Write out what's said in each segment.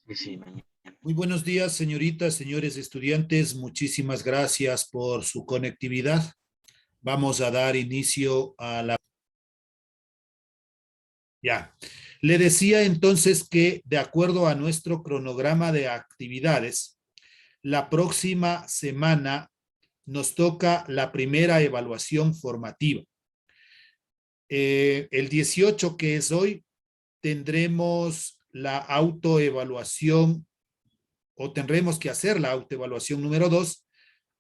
Sí, sí, mañana. Muy buenos días, señoritas, señores estudiantes. Muchísimas gracias por su conectividad. Vamos a dar inicio a la... Ya. Le decía entonces que de acuerdo a nuestro cronograma de actividades, la próxima semana nos toca la primera evaluación formativa. El 18, que es hoy, tendremos la autoevaluación o tendremos que hacer la autoevaluación número 2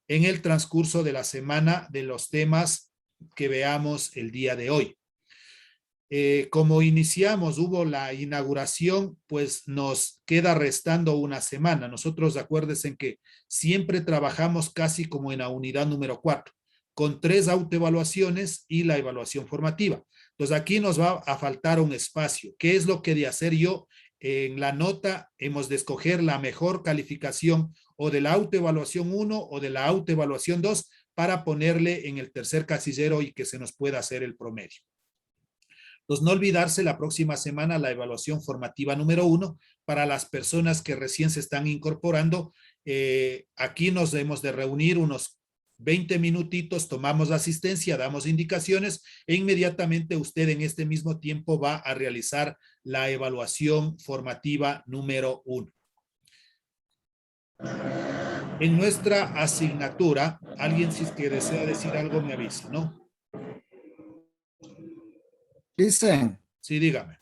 en el transcurso de la semana de los temas que veamos el día de hoy. Como iniciamos, hubo la inauguración, pues nos queda restando una semana. Nosotros acuérdense en que siempre trabajamos casi como en la unidad número 4, con 3 autoevaluaciones y la evaluación formativa. Entonces aquí nos va a faltar un espacio. ¿Qué es lo que de hacer yo? En la nota hemos de escoger la mejor calificación o de la autoevaluación 1 o de la autoevaluación 2 para ponerle en el tercer casillero y que se nos pueda hacer el promedio. Entonces, no olvidarse la próxima semana la evaluación formativa número 1 para las personas que recién se están incorporando. Aquí nos hemos de reunir unos 20 minutitos, tomamos la asistencia, damos indicaciones e inmediatamente usted en este mismo tiempo va a realizar la evaluación formativa número 1. En nuestra asignatura, alguien si es que desea decir algo me avisa, ¿no? Dicen, Sí, dígame.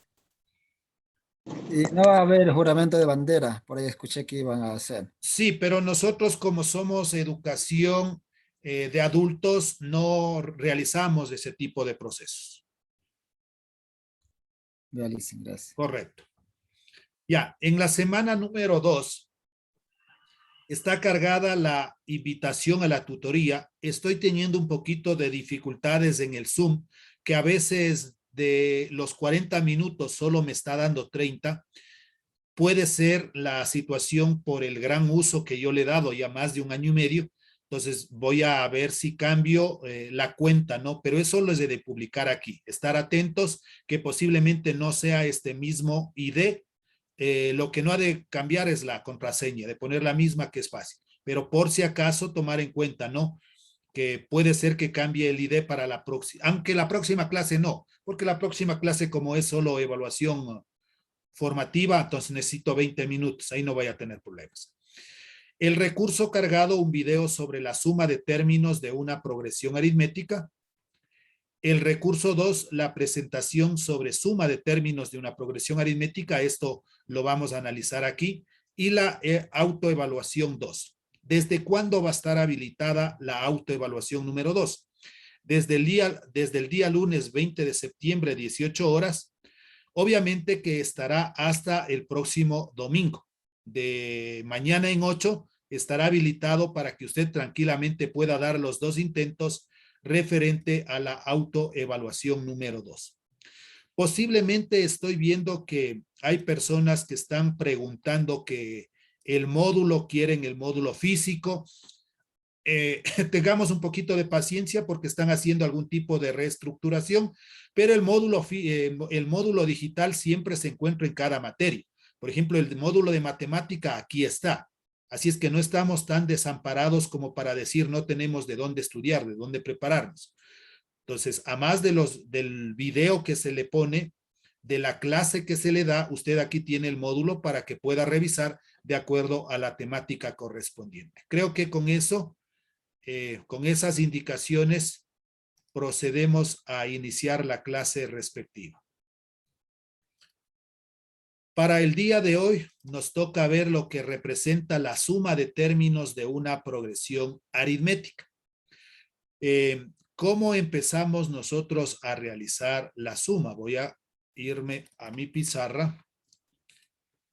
y no va a haber juramento de bandera, por ahí escuché que iban a hacer. Sí, pero nosotros como somos educación de adultos, no realizamos ese tipo de procesos. Realicen, gracias. Correcto. Ya, en la semana número 2 está cargada la invitación a la tutoría. Estoy teniendo un poquito de dificultades en el Zoom, que a veces de los 40 minutos solo me está dando 30. Puede ser la situación por el gran uso que yo le he dado ya más de 1 año y medio. Entonces voy a ver si cambio la cuenta, ¿no? Pero eso lo es de publicar aquí. Estar atentos que posiblemente no sea este mismo ID. Lo que no ha de cambiar es la contraseña, de poner la misma que es fácil. Pero por si acaso tomar en cuenta, ¿no? Que puede ser que cambie el ID para la próxima, aunque la próxima clase no, porque la próxima clase como es solo evaluación formativa, entonces necesito 20 minutos, ahí no voy a tener problemas. El recurso cargado, un video sobre la suma de términos de una progresión aritmética. El recurso 2, la presentación sobre suma de términos de una progresión aritmética, esto lo vamos a analizar aquí. Y la autoevaluación 2. ¿Desde cuándo va a estar habilitada la autoevaluación número 2? Desde el día lunes 20 de septiembre, 18 horas, obviamente que estará hasta el próximo domingo. De mañana en 8 estará habilitado para que usted tranquilamente pueda dar los 2 intentos referente a la autoevaluación número 2. Posiblemente estoy viendo que hay personas que están preguntando que el módulo, quieren el módulo físico. Tengamos un poquito de paciencia porque están haciendo algún tipo de reestructuración, pero el módulo digital siempre se encuentra en cada materia. Por ejemplo, el módulo de matemática aquí está. Así es que no estamos tan desamparados como para decir no tenemos de dónde estudiar, de dónde prepararnos. Entonces, a más del video que se le pone, de la clase que se le da, usted aquí tiene el módulo para que pueda revisar de acuerdo a la temática correspondiente. Creo que con esas indicaciones procedemos a iniciar la clase respectiva. Para el día de hoy nos toca ver lo que representa la suma de términos de una progresión aritmética. ¿Cómo empezamos nosotros a realizar la suma? Voy a irme a mi pizarra.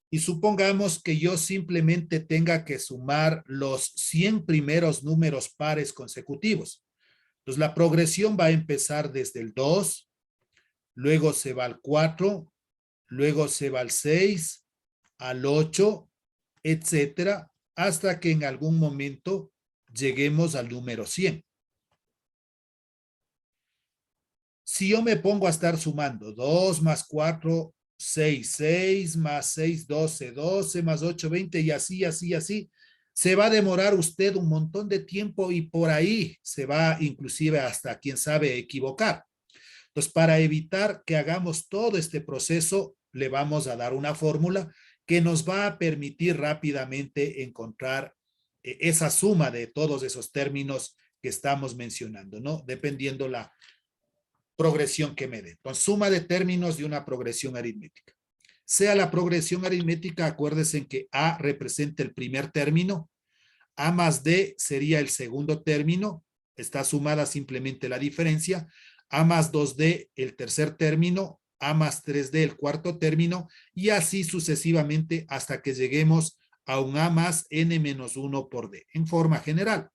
Y supongamos que yo simplemente tenga que sumar los 100 primeros números pares consecutivos. Entonces la progresión va a empezar desde el 2, luego se va al 4, luego se va al 6, al 8, etcétera, hasta que en algún momento lleguemos al número 100. Si yo me pongo a estar sumando 2 más 4 6, 6, más 6, 12, 12, más 8, 20, y así, así, así. Se va a demorar usted un montón de tiempo y por ahí se va inclusive hasta, quién sabe, equivocar. Entonces, para evitar que hagamos todo este proceso, le vamos a dar una fórmula que nos va a permitir rápidamente encontrar esa suma de todos esos términos que estamos mencionando, ¿no? Dependiendo la progresión que me dé. Entonces, suma de términos de una progresión aritmética. Sea la progresión aritmética, acuérdense que A representa el primer término, A más D sería el segundo término, está sumada simplemente la diferencia, A más 2D el tercer término, A más 3D el cuarto término, y así sucesivamente hasta que lleguemos a un A más N menos 1 por D, en forma general.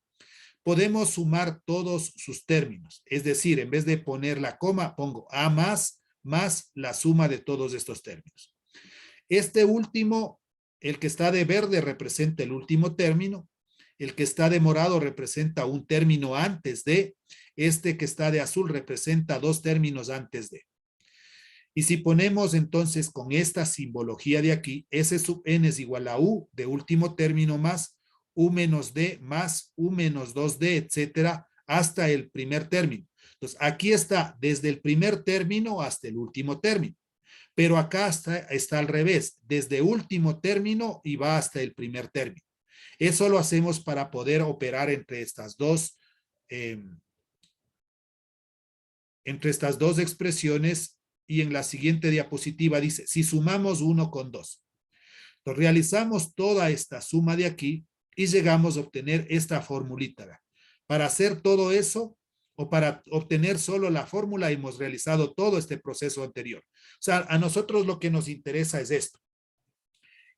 Podemos sumar todos sus términos, es decir, en vez de poner la coma, pongo A más la suma de todos estos términos. Este último, el que está de verde representa el último término, el que está de morado representa un término antes de, este que está de azul representa dos términos antes de. Y si ponemos entonces con esta simbología de aquí, S sub n es igual a U de último término más U menos D más U menos 2D, etcétera, hasta el primer término. Entonces, aquí está desde el primer término hasta el último término. Pero acá está al revés, desde último término y va hasta el primer término. Eso lo hacemos para poder operar entre estas dos expresiones, y en la siguiente diapositiva dice, si sumamos 1 con 2. Entonces realizamos toda esta suma de aquí y llegamos a obtener esta formulita. Para hacer todo eso, o para obtener solo la fórmula, hemos realizado todo este proceso anterior. O sea, a nosotros lo que nos interesa es esto.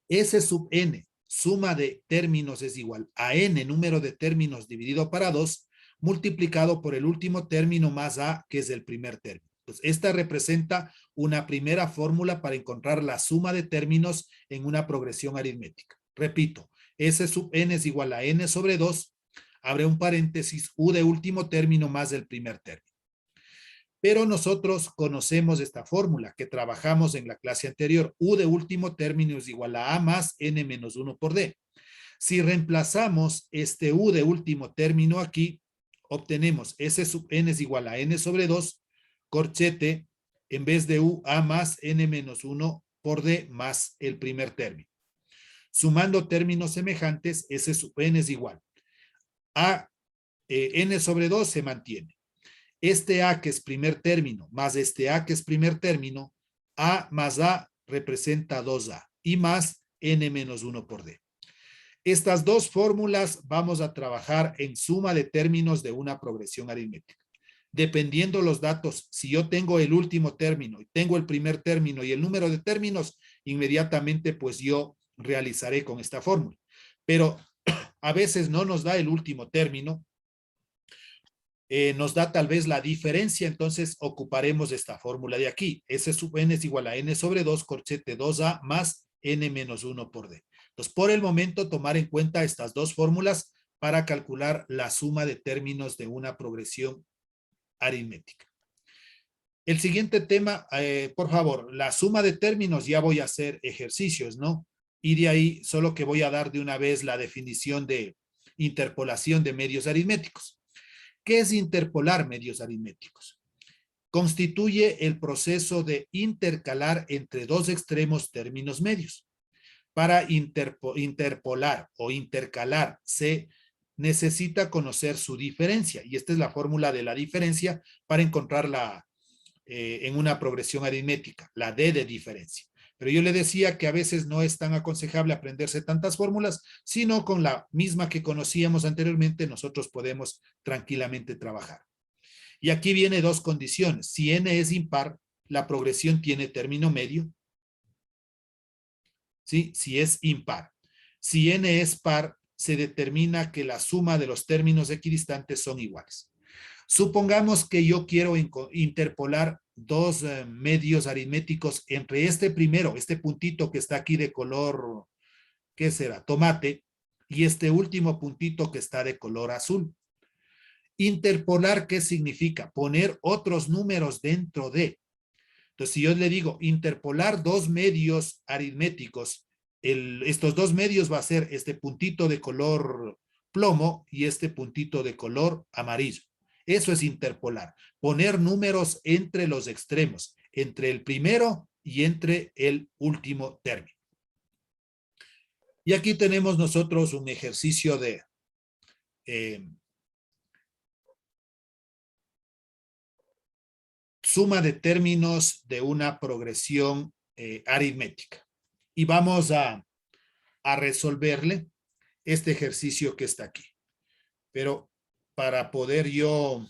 S sub n, suma de términos, es igual a n, número de términos dividido para 2, multiplicado por el último término más a, que es el primer término. Entonces, esta representa una primera fórmula para encontrar la suma de términos en una progresión aritmética. Repito, S sub n es igual a n sobre 2, abre un paréntesis, u de último término más el primer término. Pero nosotros conocemos esta fórmula que trabajamos en la clase anterior. U de último término es igual a más n menos 1 por d. Si reemplazamos este u de último término aquí, obtenemos S sub n es igual a n sobre 2, corchete, en vez de u, a más n menos 1 por d más el primer término. Sumando términos semejantes, S sub n es igual a n sobre 2 se mantiene. Este A que es primer término más este A que es primer término, A más A representa 2A y más N menos 1 por D. Estas dos fórmulas vamos a trabajar en suma de términos de una progresión aritmética. Dependiendo los datos, si yo tengo el último término y tengo el primer término y el número de términos, inmediatamente pues yo realizaré con esta fórmula. Pero a veces no nos da el último término, nos da tal vez la diferencia, entonces ocuparemos esta fórmula de aquí. S sub n es igual a n sobre 2, corchete 2a más n menos 1 por d. Entonces, por el momento, tomar en cuenta estas dos fórmulas para calcular la suma de términos de una progresión aritmética. El siguiente tema, por favor, la suma de términos, ya voy a hacer ejercicios, ¿no? Y de ahí solo que voy a dar de una vez la definición de interpolación de medios aritméticos. ¿Qué es interpolar medios aritméticos? Constituye el proceso de intercalar entre dos extremos términos medios. Para interpolar o intercalar se necesita conocer su diferencia, y esta es la fórmula de la diferencia para encontrarla en una progresión aritmética, la D de diferencia. Pero yo le decía que a veces no es tan aconsejable aprenderse tantas fórmulas, sino con la misma que conocíamos anteriormente, nosotros podemos tranquilamente trabajar. Y aquí viene dos condiciones. Si n es impar, la progresión tiene término medio. ¿Sí? Si es impar. Si n es par, se determina que la suma de los términos equidistantes son iguales. Supongamos que yo quiero interpolar dos medios aritméticos entre este primero, este puntito que está aquí de color, ¿qué será? Tomate, y este último puntito que está de color azul. Interpolar, ¿qué significa? Poner otros números dentro de. Entonces, si yo le digo interpolar dos medios aritméticos, estos dos medios va a ser este puntito de color plomo y este puntito de color amarillo. Eso es interpolar, poner números entre los extremos, entre el primero y entre el último término. Y aquí tenemos nosotros un ejercicio de suma de términos de una progresión aritmética. Y vamos a resolverle este ejercicio que está aquí. Pero para poder yo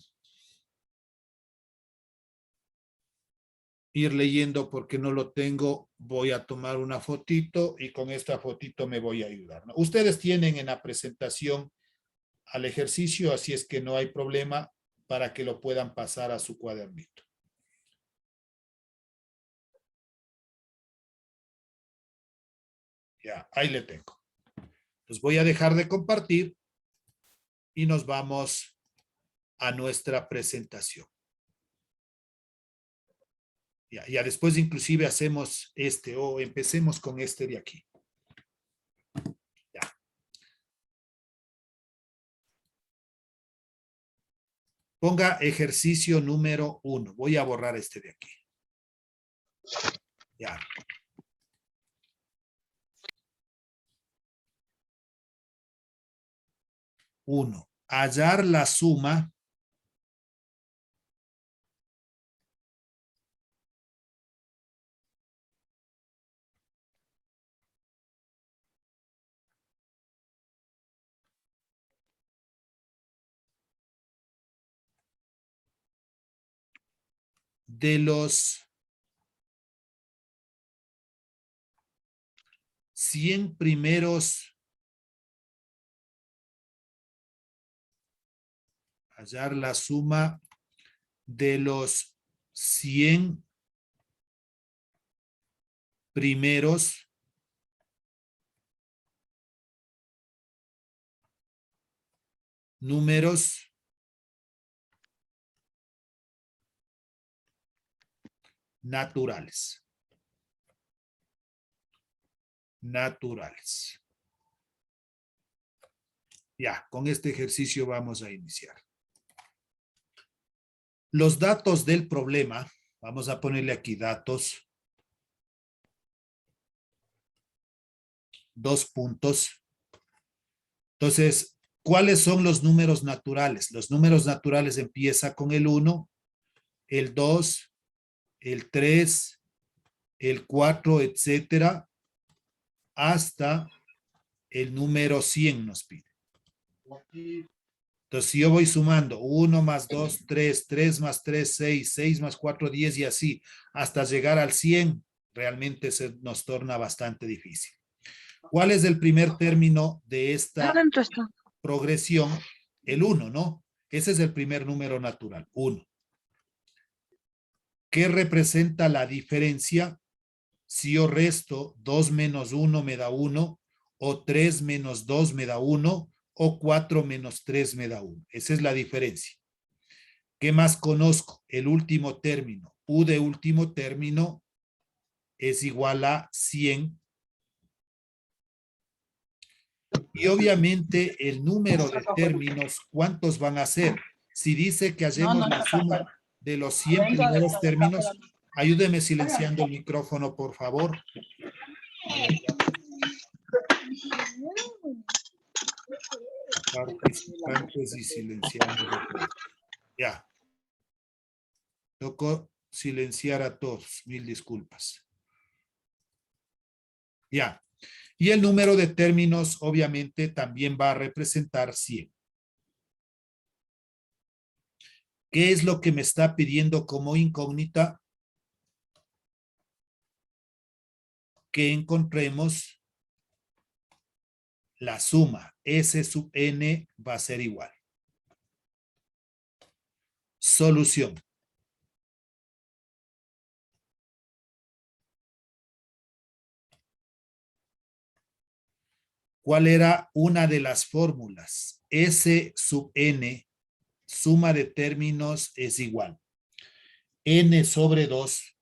ir leyendo, porque no lo tengo, voy a tomar una fotito y con esta fotito me voy a ayudar, ¿no? Ustedes tienen en la presentación al ejercicio, así es que no hay problema para que lo puedan pasar a su cuadernito. Ya, ahí le tengo. Entonces voy a dejar de compartir y nos vamos a nuestra presentación. Ya después inclusive hacemos este o empecemos con este de aquí. Ya. Ponga ejercicio número 1. Voy a borrar este de aquí. Ya. Uno. Hallar la suma de los 100 primeros, hallar la suma de los 100 primeros números naturales. Naturales. Ya, con este ejercicio vamos a iniciar. Los datos del problema, vamos a ponerle aquí datos, 2 puntos. Entonces, ¿cuáles son los números naturales? Los números naturales empiezan con el 1, el 2, el 3, el 4, etcétera, hasta el número 100 nos pide. Entonces, si yo voy sumando 1 más 2, 3, 3 más 3, 6, 6 más 4, 10 y así, hasta llegar al 100, realmente se nos torna bastante difícil. ¿Cuál es el primer término de esta progresión? El 1, ¿no? Ese es el primer número natural, 1. ¿Qué representa la diferencia? Si yo resto 2 menos 1 me da 1, o 3 menos 2 me da 1, o 4 menos 3 me da 1. Esa es la diferencia. ¿Qué más conozco? El último término. U de último término es igual a 100. Y obviamente el número de términos, ¿cuántos van a ser? Si dice que hacemos la suma de los 100 primeros términos, ayúdeme silenciando el micrófono, por favor. Participantes y silenciando. Ya. Tocó silenciar a todos. Mil disculpas. Ya. Y el número de términos, obviamente, también va a representar 100. ¿Qué es lo que me está pidiendo como incógnita? Que encontremos la suma. S sub n va a ser igual. Solución. ¿Cuál era una de las fórmulas? S sub n, suma de términos, es igual. N sobre 2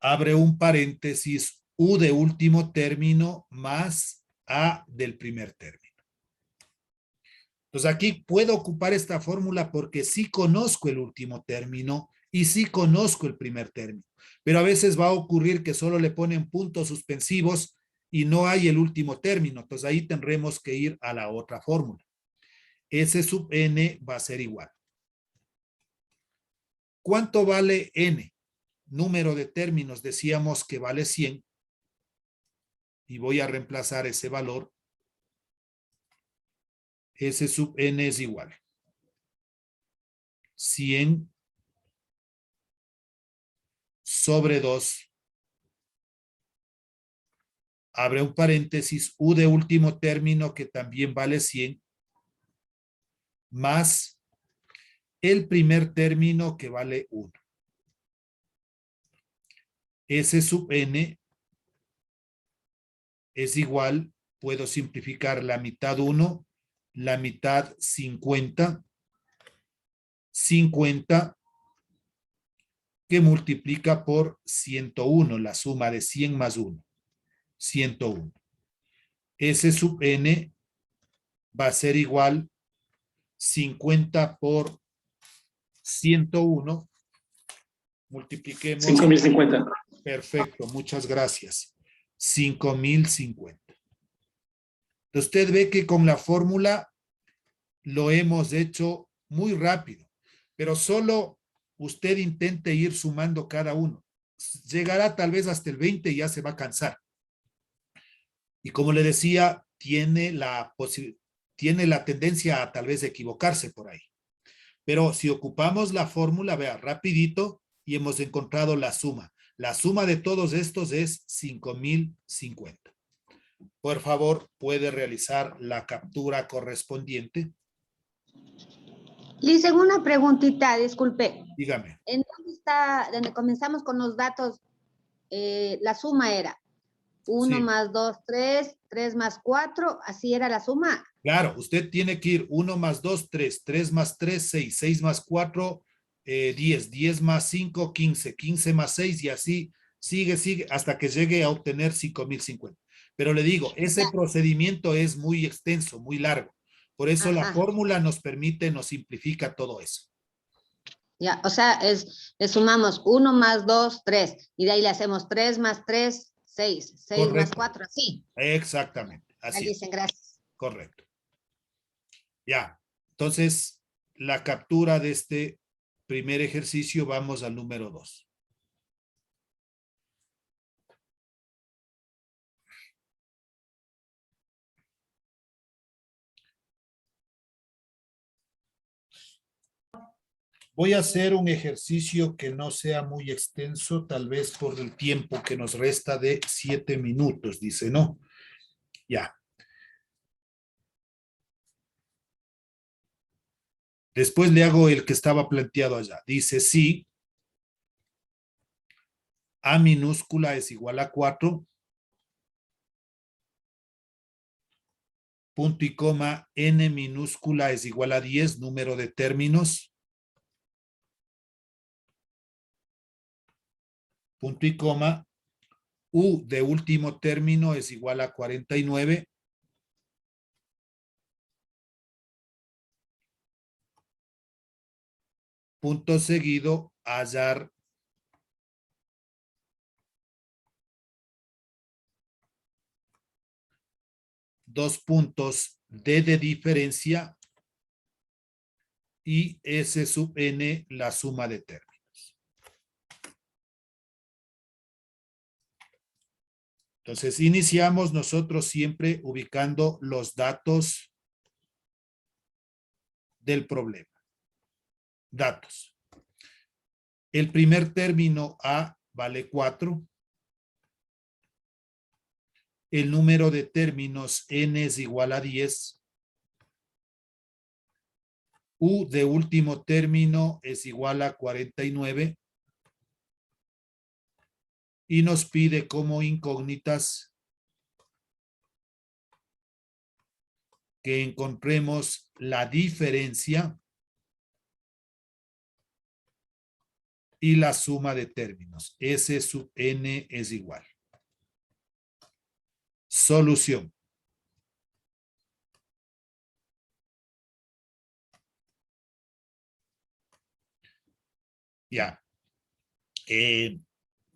abre un paréntesis, U de último término más A del primer término. Entonces aquí puedo ocupar esta fórmula porque sí conozco el último término y sí conozco el primer término. Pero a veces va a ocurrir que solo le ponen puntos suspensivos y no hay el último término. Entonces ahí tendremos que ir a la otra fórmula. S sub n va a ser igual. ¿Cuánto vale n? Número de términos, decíamos que vale 100. Y voy a reemplazar ese valor. S sub n es igual. 100 sobre 2. Abre un paréntesis, U de último término que también vale 100, más el primer término que vale 1. S sub n es igual, puedo simplificar la mitad 1, la mitad 50, 50 que multiplica por 101, la suma de 100 más 1, 101. S sub n va a ser igual 50 por 101. Multipliquemos. 5050. Perfecto, muchas gracias. 5050. Usted ve que con la fórmula lo hemos hecho muy rápido, pero solo usted intente ir sumando cada uno. Llegará tal vez hasta el 20 y ya se va a cansar. Y como le decía, tiene la tendencia a tal vez equivocarse por ahí. Pero si ocupamos la fórmula, vea, rapidito, y hemos encontrado la suma. La suma de todos estos es 5050. Por favor, puede realizar la captura correspondiente. Liz, una preguntita, disculpe. Dígame. ¿En dónde está, donde comenzamos con los datos, la suma era 1 Sí. más 2, 3, 3 más 4, así era la suma? Claro, usted tiene que ir 1 más 2, 3, 3 más 3, 6, 6 más 4, 10, 10 más 5, 15, 15 más 6 y así sigue hasta que llegue a obtener 5050. Pero le digo, ese procedimiento es muy extenso, muy largo. Por eso la fórmula nos permite, nos simplifica todo eso. Ya, o sea, le sumamos 1 más 2, 3, y de ahí le hacemos 3 más 3, 6, 6 más 4, así. Exactamente, así Ya dicen, gracias. Correcto. Ya, entonces, la captura de este primer ejercicio, vamos al número 2. Voy a hacer un ejercicio que no sea muy extenso, tal vez por el tiempo que nos resta de 7 minutos, dice, ¿no? Ya. Después le hago el que estaba planteado allá. Dice, sí, A minúscula es igual a 4, punto y coma, N minúscula es igual a 10, número de términos, punto y coma, U de último término es igual a 49, punto seguido, hallar dos puntos D de diferencia y S sub N la suma de términos. Entonces, iniciamos nosotros siempre ubicando los datos del problema. Datos. El primer término A vale 4. El número de términos N es igual a 10. U de último término es igual a 49. Y nos pide como incógnitas que encontremos la diferencia y la suma de términos. S sub n es igual. Solución. Ya.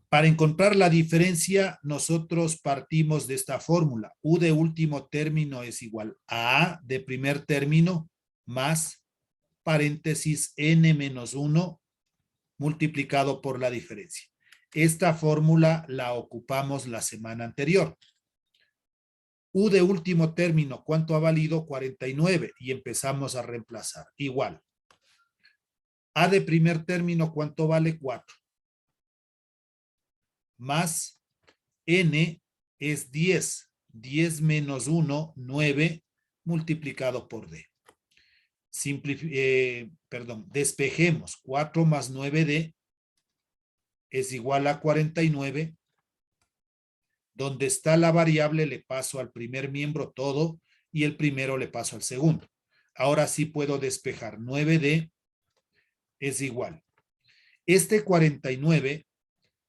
Para encontrar la diferencia, nosotros partimos de esta fórmula. U de último término es igual a A de primer término más paréntesis n menos 1 multiplicado por la diferencia. Esta fórmula la ocupamos la semana anterior. U de último término, ¿cuánto ha valido? 49 y empezamos a reemplazar. Igual. A de primer término, ¿cuánto vale? 4. Más n es 10. 10 menos 1, 9, multiplicado por d. Despejemos. 4 más 9d es igual a 49. Donde está la variable le paso al primer miembro todo y el primero le paso al segundo. Ahora sí puedo despejar. 9d es igual. Este 49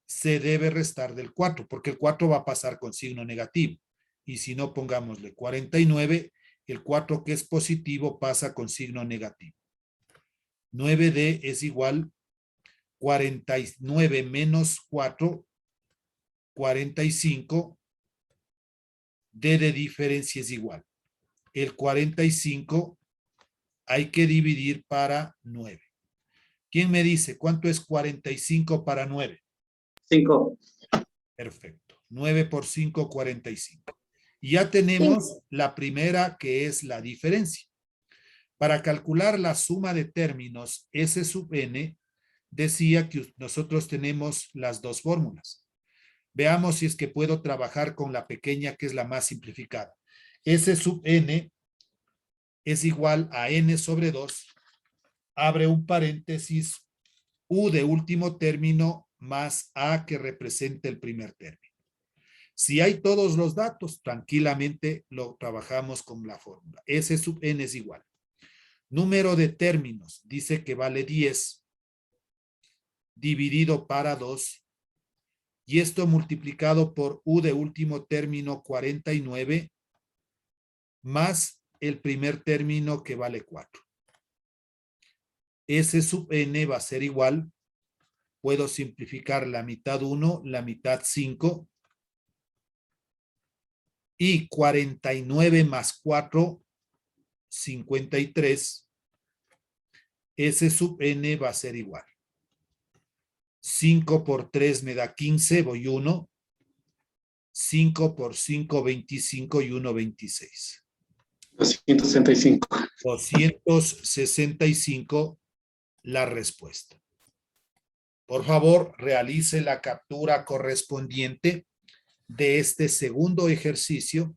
se debe restar del 4, porque el 4 va a pasar con signo negativo. Y si no, pongámosle 49, el 4 que es positivo pasa con signo negativo. 9d es igual 49 menos 4, 45. D de diferencia es igual. El 45 hay que dividir para 9. ¿Quién me dice cuánto es 45 para 9? 5. Perfecto. 9 por 5, 45. Y ya tenemos la primera, que es la diferencia. Para calcular la suma de términos S sub n, decía que nosotros tenemos las dos fórmulas. Veamos si es que puedo trabajar con la pequeña, que es la más simplificada. S sub n es igual a n sobre 2, abre un paréntesis, u de último término más a que representa el primer término. Si hay todos los datos, tranquilamente lo trabajamos con la fórmula. S sub n es igual. Número de términos, dice que vale 10, dividido para 2, y esto multiplicado por u de último término 49, más el primer término que vale 4. S sub n va a ser igual, puedo simplificar la mitad 1, la mitad 5, y 49 más 4, 53, S sub n va a ser igual. 5 por 3 me da 15, voy 1. 5 por 5, 25 y 1, 26. 265. 265 la respuesta. Por favor, realice la captura correspondiente de este segundo ejercicio.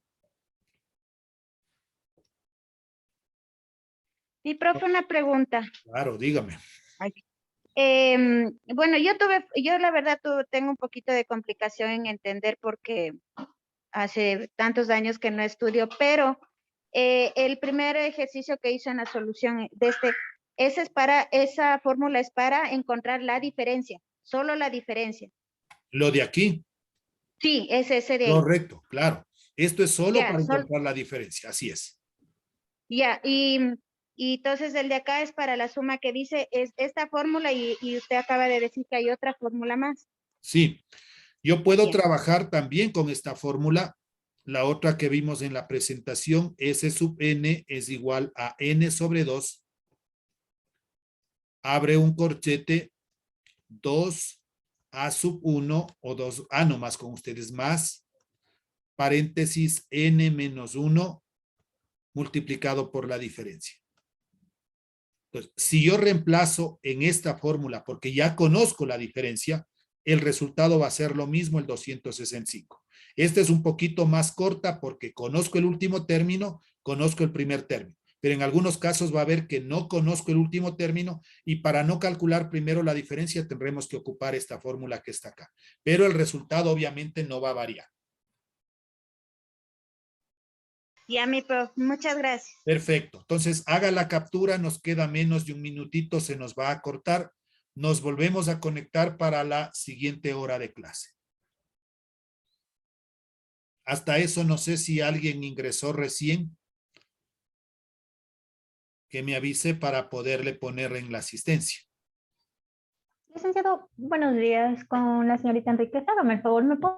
Sí, profe, una pregunta. Claro, dígame. Bueno, yo la verdad tengo un poquito de complicación en entender porque hace tantos años que no estudio, pero el primer ejercicio que hice en la solución de esa fórmula es para encontrar la diferencia, solo la diferencia. Lo de aquí. Sí, es ese de ahí. Correcto, claro. Esto es solo Ya, para encontrar la diferencia, así es. Ya, y entonces el de acá es para la suma que dice es esta fórmula y usted acaba de decir que hay otra fórmula más. Sí, yo puedo Bien. trabajar también con esta fórmula. La otra que vimos en la presentación, S sub n es igual a n sobre 2. Abre un corchete, 2a sub 1 o 2a nomás con ustedes más, paréntesis n menos 1 multiplicado por la diferencia. Entonces, si yo reemplazo en esta fórmula, porque ya conozco la diferencia, el resultado va a ser lo mismo, el 265. Esta es un poquito más corta porque conozco el último término, conozco el primer término. Pero en algunos casos va a haber que no conozco el último término y para no calcular primero la diferencia tendremos que ocupar esta fórmula que está acá. Pero el resultado obviamente no va a variar. Ya, mi prof, muchas gracias. Perfecto. Entonces, haga la captura, nos queda menos de un minutito, se nos va a cortar. Nos volvemos a conectar para la siguiente hora de clase. Hasta eso no sé si alguien ingresó recién. Que me avise para poderle poner en la asistencia. Licenciado, buenos días con la señorita Enriquez. Hágame el favor, ¿me puedo